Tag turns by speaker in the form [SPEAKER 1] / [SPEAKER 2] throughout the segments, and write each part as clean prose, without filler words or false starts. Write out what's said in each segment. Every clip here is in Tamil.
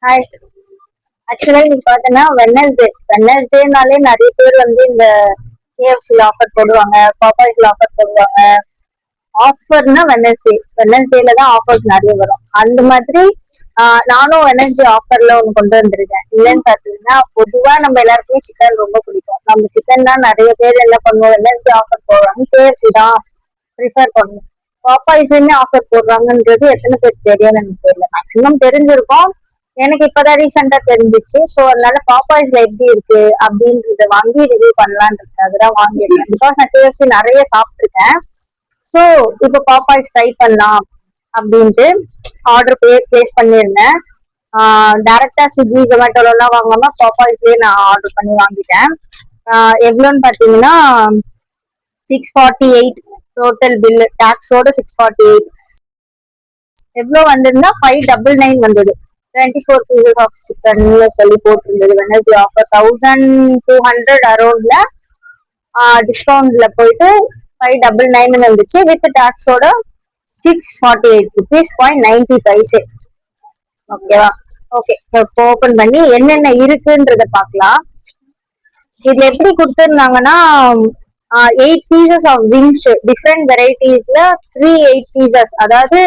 [SPEAKER 1] ஹாய். ஆக்சுவலா இன்னைக்கு பார்த்தேன்னா வெனஸ்டேனாலே நிறைய பேர் வந்து இந்த கேஎஃப்சில ஆஃபர் போடுவாங்க, பாப்பாய்ஸ்ல ஆஃபர் போடுவாங்க. ஆஃபர்னா வெனஸ்டேல தான் ஆஃபர்ஸ் நிறைய வரும். அந்த மாதிரி நானும் வெனஸ்டே ஆஃபர்ல ஒன்று கொண்டு வந்திருக்கேன். இல்லைன்னு பார்த்தீங்கன்னா, பொதுவா நம்ம எல்லாருக்குமே சிக்கன் ரொம்ப பிடிக்கும். நம்ம சிக்கன் தான் நிறைய பேர் என்ன பண்ணுவோம், வெனஸ்டே ஆஃபர் போடுறாங்க, கேஎஃப்சி தான் ப்ரிஃபர் பண்ணுவோம். பாப்பாய்ஸ்லயுமே ஆஃபர் போடுறாங்கன்றது எத்தனை பேர் தெரியும்னு எனக்கு தெரியல. மேக்ஸிமம் தெரிஞ்சிருக்கும். எனக்கு இப்பதான் ரீசெண்டா தெரிஞ்சிச்சு. ஸோ அதனால பாப்பாய்ஸ்ல எப்படி இருக்கு அப்படின்றத வாங்கி ரிவ்யூ பண்ணலான்னு இருக்கேன். அதுதான் வாங்கியிருக்கேன். பிகாஸ் நான் கேஎஃப்சி நிறைய சாப்பிட்டுருக்கேன். ஸோ இப்போ பாப்பாய்ஸ் ட்ரை பண்ணலாம் அப்படின்ட்டு ஆர்டர் பிளேஸ் பண்ணியிருந்தேன். டைரக்டா ஸ்விக்கி ஜொமேட்டோல எல்லாம் வாங்காம பாப்பாய்ஸ்லயே நான் ஆர்டர் பண்ணி வாங்கிட்டேன். எவ்வளோன்னு பாத்தீங்கன்னா 648 டோட்டல் பில் டாக்ஸோட 648. எவ்வளோ வந்திருந்தா 599 வந்தது. 24 பீசஸ் ஆஃப் சிக்கன் சொல்லி போட்டிருந்தது. வெனஸ்டே ஆஃபர் 1200 அரௌண்ட்ல டிஸ்கவுண்ட்ல போயிட்டு 599 வந்துச்சு. வித் டாக்ஸோட 648 rupees 90 பைசே. ஓகேவா? ஓகே, இப்போ ஓபன் பண்ணி என்னென்ன இருக்குன்றத பார்க்கலாம். இதுல எப்படி கொடுத்துருந்தாங்கன்னா 8 பீசஸ் ஆஃப் விங்ஸ் டிஃப்ரெண்ட் வெரைட்டிஸ்ல 8 பீசஸ், அதாவது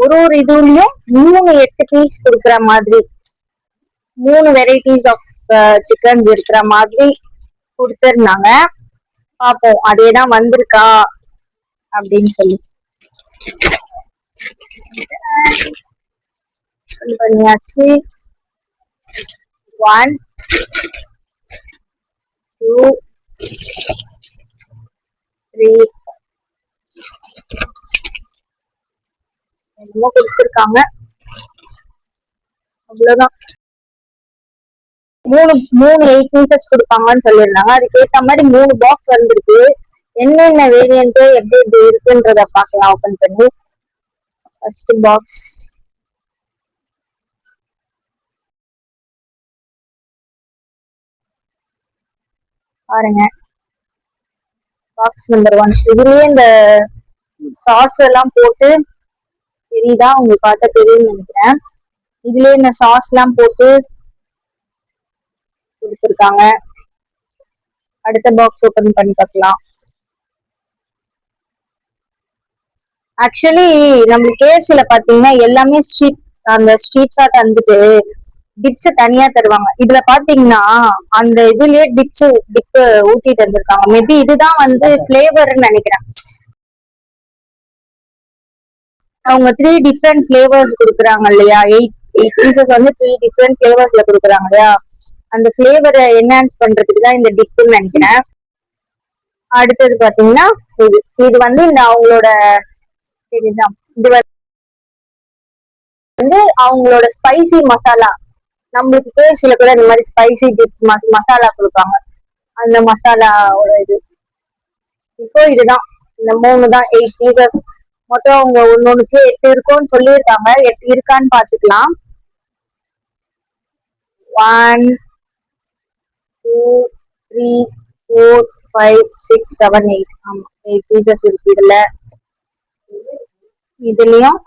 [SPEAKER 1] ஒரு இதுலயும் 8 பீஸ் கொடுக்குற மாதிரி 3 வெரைட்டிஸ் ஆஃப் சிக்கன்ஸ் இருக்கிற மாதிரி கொடுத்துருந்தாங்க. பார்ப்போம் அதேதான் வந்திருக்கா அப்படின்னு சொல்லி. பண்ணியாச்சு. 1 2 3 என்னமோ கொடுத்துருக்காங்க. அவ்வளவுதான். மூணு 8 பீசஸ் கொடுப்பாங்கன்னு சொல்லியிருந்தாங்க. அதுக்கேற்ற மாதிரி 3 பாக்ஸ் வந்திருக்கு. என்னென்ன வேரியன்ட் எப்படி எப்படி இருக்குன்றத பார்க்கலாம் ஓபன் பண்ணி. ஃபர்ஸ்ட் பாக்ஸ் பாருங்க. Box number 1. இதுலயே இந்த சாஸ் எல்லாம் போட்டு தெரியுதா உங்களுக்கு? பார்த்தா தெரியும்னு நினைக்கிறேன். இதுலயே இந்த சாஸ் எல்லாம் போட்டு கொடுத்துருக்காங்க. அடுத்த பாக்ஸ் ஓபன் பண்ணி பார்க்கலாம். ஆக்சுவலி நம்ம கேஎஃப்சில பாத்தீங்கன்னா எல்லாமே அந்த ஸ்ட்ரீட்ஸா தந்துட்டு டிப்ஸ் தனியா தருவாங்க. இதுல பாத்தீங்கன்னா அந்த இதுலயே டிப் ஊத்தி தந்திருக்காங்க. மேபி இதுதான் வந்து பிளேவர்னு நினைக்கிறேன். அவங்க 3 டிஃப்ரெண்ட் பிளேவர்ஸ் கொடுக்குறாங்க இல்லையா? 8 பீசஸ் வந்து 3 டிஃப்ரெண்ட் பிளேவர்ஸ்ல கொடுக்குறாங்க இல்லையா? அந்த பிளேவரை என்ஹான்ஸ் பண்றதுக்கு தான் இந்த டிப்னு நினைக்கிறேன். அடுத்தது பாத்தீங்கன்னா இது வந்து இந்த அவங்களோட இதுதான். இது வந்து அவங்களோட ஸ்பைசி மசாலா. நம்மளுக்கு கேஎஃப்சில கூட இந்த மாதிரி ஸ்பைசி டிப்ஸ் மசாலா கொடுப்பாங்க. அந்த மசாலாவோட இது. இப்போ இதுதான் இந்த 3 தான் 8 பீசஸ். மொத்தம் அவங்க ஒன்னொன்னுக்கு 8 இருக்கும்னு சொல்லியிருக்காங்க. 8 இருக்கான்னு பாத்துக்கலாம். 1 2 3 4 5 6 7 8. ஆமா, 8 பீசஸ் இருக்கு இதுல. இதுலயும்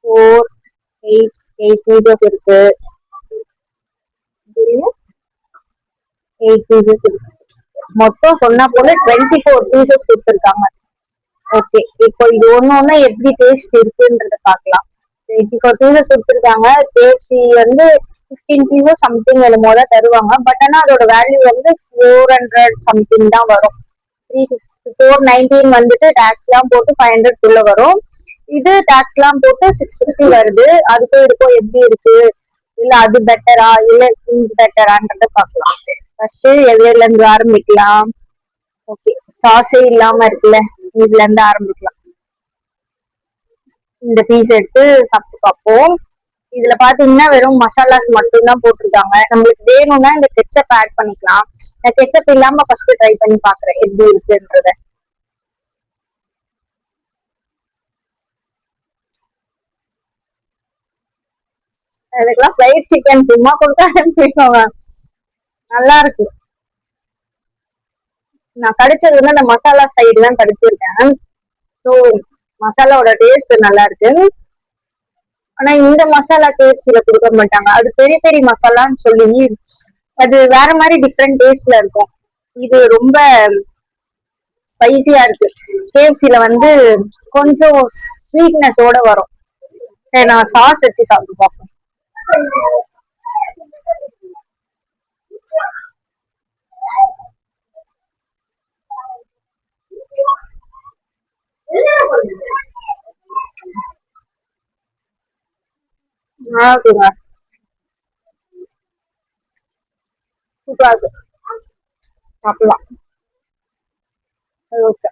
[SPEAKER 1] 4 8 பீசஸ் இருக்கு. இதுலயும் 8 பீசஸ் இருக்கு. மொத்தம் சொன்னா போல 24 பீசஸ் கொடுத்துருக்காங்க. ஓகே, இப்போ இது ஒண்ணு எப்படி டேஸ்ட் இருக்குன்றத பாக்கலாம். 84 பீசஸ் கொடுத்துருக்காங்க. கேஎஃப்சி வந்து 15 பீசஸ் சம்திங் என்னமோ தான் தருவாங்க. பட் ஆனா அதோட வேல்யூ வந்து 400 சம்திங் தான் வரும். 419 வந்துட்டு டாக்ஸ் எல்லாம் போட்டு 500 குள்ள வரும். இது டாக்ஸ் எல்லாம் போட்டு 650 வருது. அதுக்கும் இதுக்கும் எப்படி இருக்கு, இல்ல அது பெட்டரா இல்ல இது பெட்டரான்றத பாக்கலாம். ஃபர்ஸ்ட் எதுல இருந்து ஆரம்பிக்கலாம்? ஓகே, சாஸே இல்லாம இருக்குல்ல, இதுல இருந்து ஆரம்பிக்கலாம். இந்த பீஸ் எடுத்து சாப்பிட்டு பார்ப்போம். இதுல பாத்தீங்கன்னா வெறும் மசாலாஸ் மட்டும் தான் போட்டிருக்காங்க. நம்மளுக்கு வேணும்னா இந்த கெச்சப் ஆட் பண்ணிக்கலாம். நான் கெச்சப் இல்லாம ஃபர்ஸ்ட் ட்ரை பண்ணி பாக்குறேன் எப்படி இருக்குன்றத. எனக்குலாம் ஃப்ரைட் சிக்கன் சும்மா கொடுத்தா அனுப்பிடுவாங்க. நல்லா இருக்கு. நான் கடிச்சது வந்து அந்த மசாலா சைடு தான் கடிச்சிருக்கேன். ஸோ மசாலாவோட டேஸ்ட் நல்லா இருக்கு. ஆனா இந்த மசாலா கேஎஃப்சில கொடுக்க மாட்டாங்க. அது பெரிய பெரிய மசாலான்னு சொல்லி அது வேற மாதிரி டிஃப்ரெண்ட் டேஸ்ட்ல இருக்கும். இது ரொம்ப ஸ்பைசியா இருக்கு. கேஎஃப்சில வந்து கொஞ்சம் ஸ்வீட்னஸோட வரும். சரி, நான் சாஸ் வச்சு சாப்பிட்டு பார்ப்போம். இருக்குங்க, சூப்பரா இருக்கு, சாப்பிடலாம். ஓகே,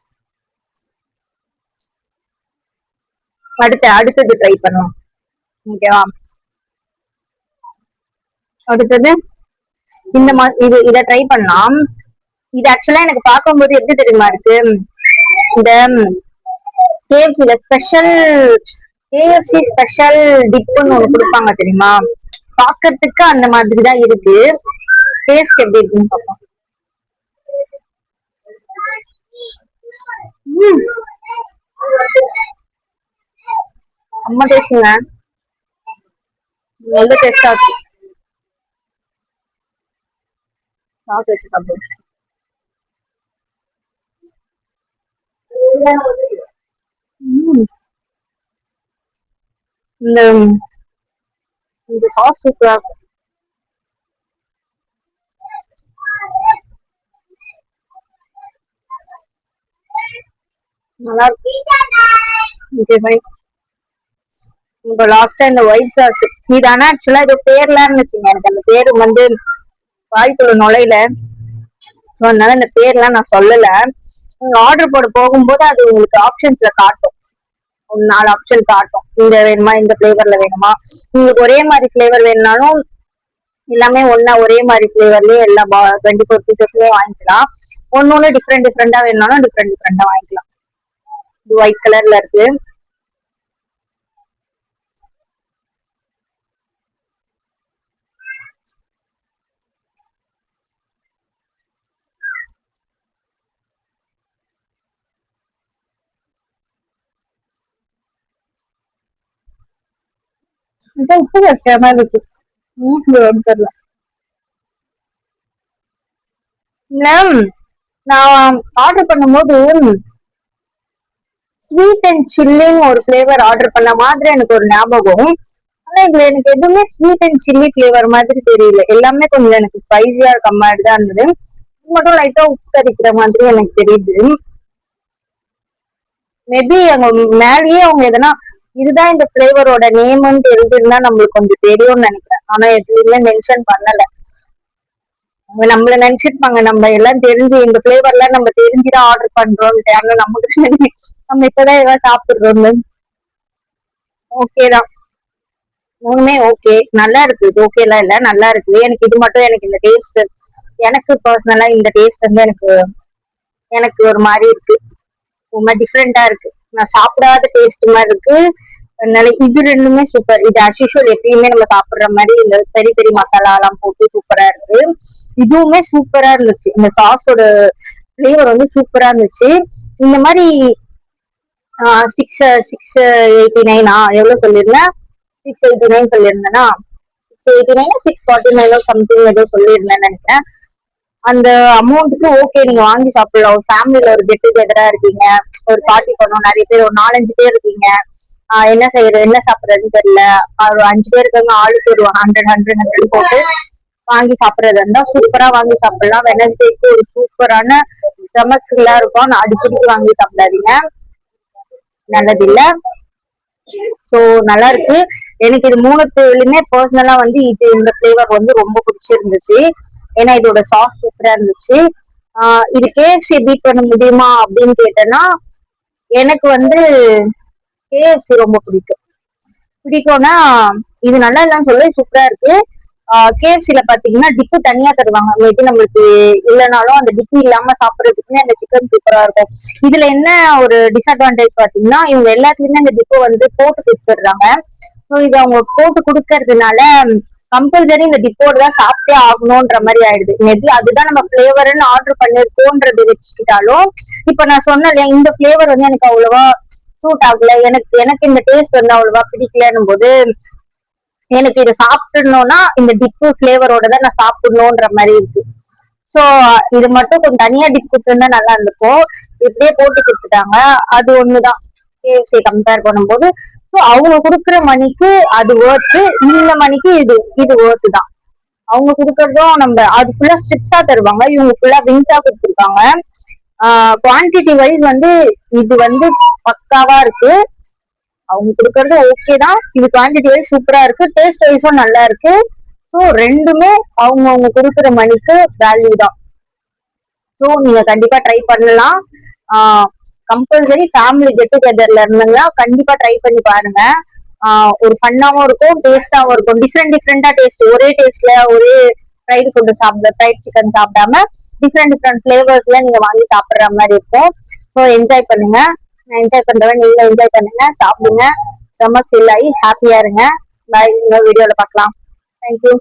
[SPEAKER 1] அடுத்தது ட்ரை பண்ணலாம். ஓகேவா? அடுத்தது இந்த இத ட்ரை பண்ணலாம். இது ஆக்சுவலா எனக்கு பார்க்கும்போது எப்படி தெரியுமா இருக்கு, இந்த கேஎஃப்சில கேஎஃப்சி ஸ்பெஷல் டிப்னு ஒண்ணு கொடுப்பாங்க தெரியுமா? பாக்கிறதுக்கு அந்த மாதிரி தான் இருக்கு. டேஸ்ட் எப்படி இருக்குன்னு பார்ப்போம். ரொம்ப டேஸ்ட்டுங்க, நல்ல டேஸ்டா இருக்கு. சாஸ் வச்சு சாப்பிடுவோம். இந்த இந்த சாஸ் சூப்பரா இருக்கும். நல்லா இருக்கு. Okay fine. இப்போ லாஸ்டா இந்த ஒயிட் சாஸ், இது ஆனா ஆக்சுவலா இது பேர்லாம் இருந்துச்சுங்க, எனக்கு அந்த பேரு வந்து வாய்க்குள்ள நுழையில. ஸோ அதனால இந்த பேர்லாம் நான் சொல்லல. நீங்க ஆர்டர் போட போகும்போது அது உங்களுக்கு ஆப்ஷன்ஸ்ல காட்டும், ஒரு 4 ஆப்ஷன் காட்டும். இந்த வேணுமா, இந்த பிளேவர்ல வேணுமா. உங்களுக்கு ஒரே மாதிரி பிளேவர் வேணும்னாலும் எல்லாமே ஒன்னா ஒரே மாதிரி பிளேவர்லயே எல்லா 24 பீசஸ்லயே வாங்கிக்கலாம். ஒன்னொன்னு டிஃப்ரெண்ட் டிஃப்ரெண்டா வேணும்னாலும் டிஃப்ரெண்ட் டிஃப்ரெண்டா வாங்கிக்கலாம். இது ஒயிட் கலர்ல இருக்கு. உப்பு வைக்காம இருக்கு, தெரியல. இல்ல, நான் ஆர்டர் பண்ணும்போது ஸ்வீட் அண்ட் சில்லின்னு ஒரு பிளேவர் ஆர்டர் பண்ண மாதிரி எனக்கு ஒரு ஞாபகம். ஆனா இதுல எனக்கு எதுவுமே ஸ்வீட் அண்ட் சில்லி பிளேவர் மாதிரி தெரியல. எல்லாமே கொஞ்சம் எனக்கு ஸ்பைசியா இருக்க மாதிரி தான் இருந்தது. இது மட்டும் லைட்டா உப்பு கறிக்கிற மாதிரி எனக்கு தெரியுது. மேபி அவங்க மேலேயே அவங்க எதனா இதுதான் இந்த பிளேவரோட நேம்னு தெரிஞ்சிருந்தா நம்மளுக்கு கொஞ்சம் தெரியும்னு நினைக்கிறேன். ஆனா எதுவுமே மென்ஷன் பண்ணல. அவங்க நம்மள நினைச்சிருப்பாங்க நம்ம எல்லாம் தெரிஞ்சு இந்த பிளேவர்லாம் நம்ம தெரிஞ்சுதான் ஆர்டர் பண்றோம்ட்டு. ஆனா நமக்கு நம்ம இப்பதான் ஏதாவது சாப்பிடுறோம்னு. ஓகேதான், மூணுமே ஓகே, நல்லா இருக்கு. இது ஓகே எல்லாம் இல்ல, நல்லா இருக்கு. எனக்கு இது மட்டும், எனக்கு இந்த டேஸ்ட், எனக்கு பர்சனலா இந்த டேஸ்ட் வந்து எனக்கு எனக்கு ஒரு மாதிரி இருக்கு, ரொம்ப டிஃப்ரெண்டா இருக்கு. நான் சாப்பிடாத டேஸ்ட் மாதிரி இருக்கு. அதனால இது ரெண்டுமே சூப்பர். இது அஸ்யூஷுவல் எப்பயுமே நம்ம சாப்பிடுற மாதிரி இந்த பெரிய பெரிய மசாலா எல்லாம் போட்டு சூப்பரா இருக்கு. இதுவுமே சூப்பரா இருந்துச்சு. இந்த சாஸோட பிளேவர் வந்து சூப்பரா இருந்துச்சு. இந்த மாதிரி 689 எவ்வளவு சொல்லிருந்தேன், 689 சொல்லியிருந்தேன்னா 689 649 சம்திங் ஏதோ சொல்லியிருந்தேன்னு நினைக்கிறேன். அந்த அமௌண்ட்டுக்கு ஓகே, நீங்க வாங்கி சாப்பிடலாம். ஒரு ஃபேமிலியில ஒரு கெட் டுகெதரா இருக்கீங்க, ஒரு பார்ட்டி பண்ணோம், நிறைய பேர் ஒரு 4-5 பேர் இருக்கீங்க, என்ன செய்யறது என்ன சாப்பிடுறதுன்னு தெரியல, ஒரு 5 பேர் இருக்காங்க, ஆளுக்கு ஒரு 100 போட்டு வாங்கி சாப்பிடுறது இருந்தா சூப்பரா வாங்கி சாப்பிடலாம். வெனஸ்டேக்கு ஒரு சூப்பரான ஸ்டமக் ஃபுல்லா இருக்கும். நான் அடிக்கடி வாங்கி சாப்பிடாதீங்க, நல்லது இல்ல. சோ நல்லா இருக்கு. எனக்கு இது மூணுத்துலயுமே பர்சனலா வந்து இந்த பிளேவர் வந்து ரொம்ப பிடிச்சிருந்துச்சு. ஏன்னா இதோட சாஸ் சூப்பரா இருந்துச்சு. இது கேஎஃப்சி பீட் பண்ண முடியுமா அப்படின்னு கேட்டேன்னா எனக்கு வந்து கேஎஃப்சி ரொம்ப பிடிக்கும்னா இது நல்லா இல்லைன்னு சொல்லி சூப்பரா இருக்கு. கேஎஃப்சில பாத்தீங்கன்னா டிப்பு தனியா தருவாங்க. மேபி நம்மளுக்கு இல்லைனாலும் அந்த டிப்பு இல்லாம சாப்பிடறதுக்குமே அந்த சிக்கன் சூப்பரா இருக்கும். இதுல என்ன ஒரு டிஸ்அட்வான்டேஜ் பாத்தீங்கன்னா இவங்க எல்லாத்துலயுமே அந்த டிப்பு வந்து போட்டு கொடுத்துடுறாங்க. ஸோ இது அவங்க போட்டு கொடுக்கறதுனால கம்பல்சரி இந்த டிப்போடு தான் சாப்பிட்டே ஆகணும்ன்ற மாதிரி ஆயிடுது. மேபி அதுதான் நம்ம பிளேவர்னு ஆர்டர் பண்ணிருக்கோன்றது வச்சுக்கிட்டாலும் இப்ப நான் சொன்னேன் இந்த பிளேவர் வந்து எனக்கு அவ்வளவா சூட் ஆகல, எனக்கு இந்த டேஸ்ட் வந்து அவ்வளவா பிடிக்கலன்னும் போது எனக்கு இதை சாப்பிடணும்னா இந்த டிப்பு ஃபிளேவரோட தான் நான் சாப்பிடணும்ன்ற மாதிரி இருக்கு. சோ இது மட்டும் கொஞ்சம் தனியா டிப் கொடுத்துருந்தா நல்லா இருந்திருக்கும். இப்படியே போட்டு கொடுத்துட்டாங்க. அது ஒண்ணுதான் KFC கம்பேர் பண்ணும்போது. ஸோ அவங்க கொடுக்குற மணிக்கு அது ஒர்த்து, இந்த மணிக்கு இது ஒர்த்து தான். அவங்க கொடுக்கறதும் நம்ம அது ஃபுல்லா ஸ்ட்ரிப்ஸா தருவாங்க, இவங்க ஃபுல்லா விங்ஸா கொடுத்துருக்காங்க. குவான்டிட்டி வைஸ் வந்து இது வந்து பக்காவா இருக்கு. அவங்க கொடுக்கறது ஓகே தான், இது குவான்டிட்டி வைஸ் சூப்பரா இருக்கு, டேஸ்ட் வைஸும் நல்லா இருக்கு. ஸோ ரெண்டுமே அவங்க கொடுக்குற மணிக்கு வேல்யூ தான். ஸோ நீங்க கண்டிப்பா ட்ரை பண்ணலாம். கம்பல்சரி ஃபேமிலி கெட் டுகெதர்ல இருந்தீங்கன்னா கண்டிப்பா ட்ரை பண்ணி பாருங்க. ஒரு ஃபன்னாவும் இருக்கும், டேஸ்டாவும் இருக்கும். டிஃப்ரெண்டா டேஸ்ட், ஒரே டேஸ்ட்ல ஒரே ஃப்ரைடு ஃபுட்டு ஃப்ரைட் சிக்கன் சாப்பிடாம டிஃப்ரெண்ட் ஃபிளேவர்ஸ்ல நீங்க வாங்கி சாப்பிடுற மாதிரி இருக்கும். ஸோ என்ஜாய் பண்ணுங்க. என்ஜாய் பண்றவங்க நீங்க என்ஜாய் பண்ணுங்க, சாப்பிடுங்க, செம்ம ஃபீல் ஆகி ஹாப்பியா இருங்க. பாய், இன்னொரு வீடியோல பார்க்கலாம். தேங்க்யூ.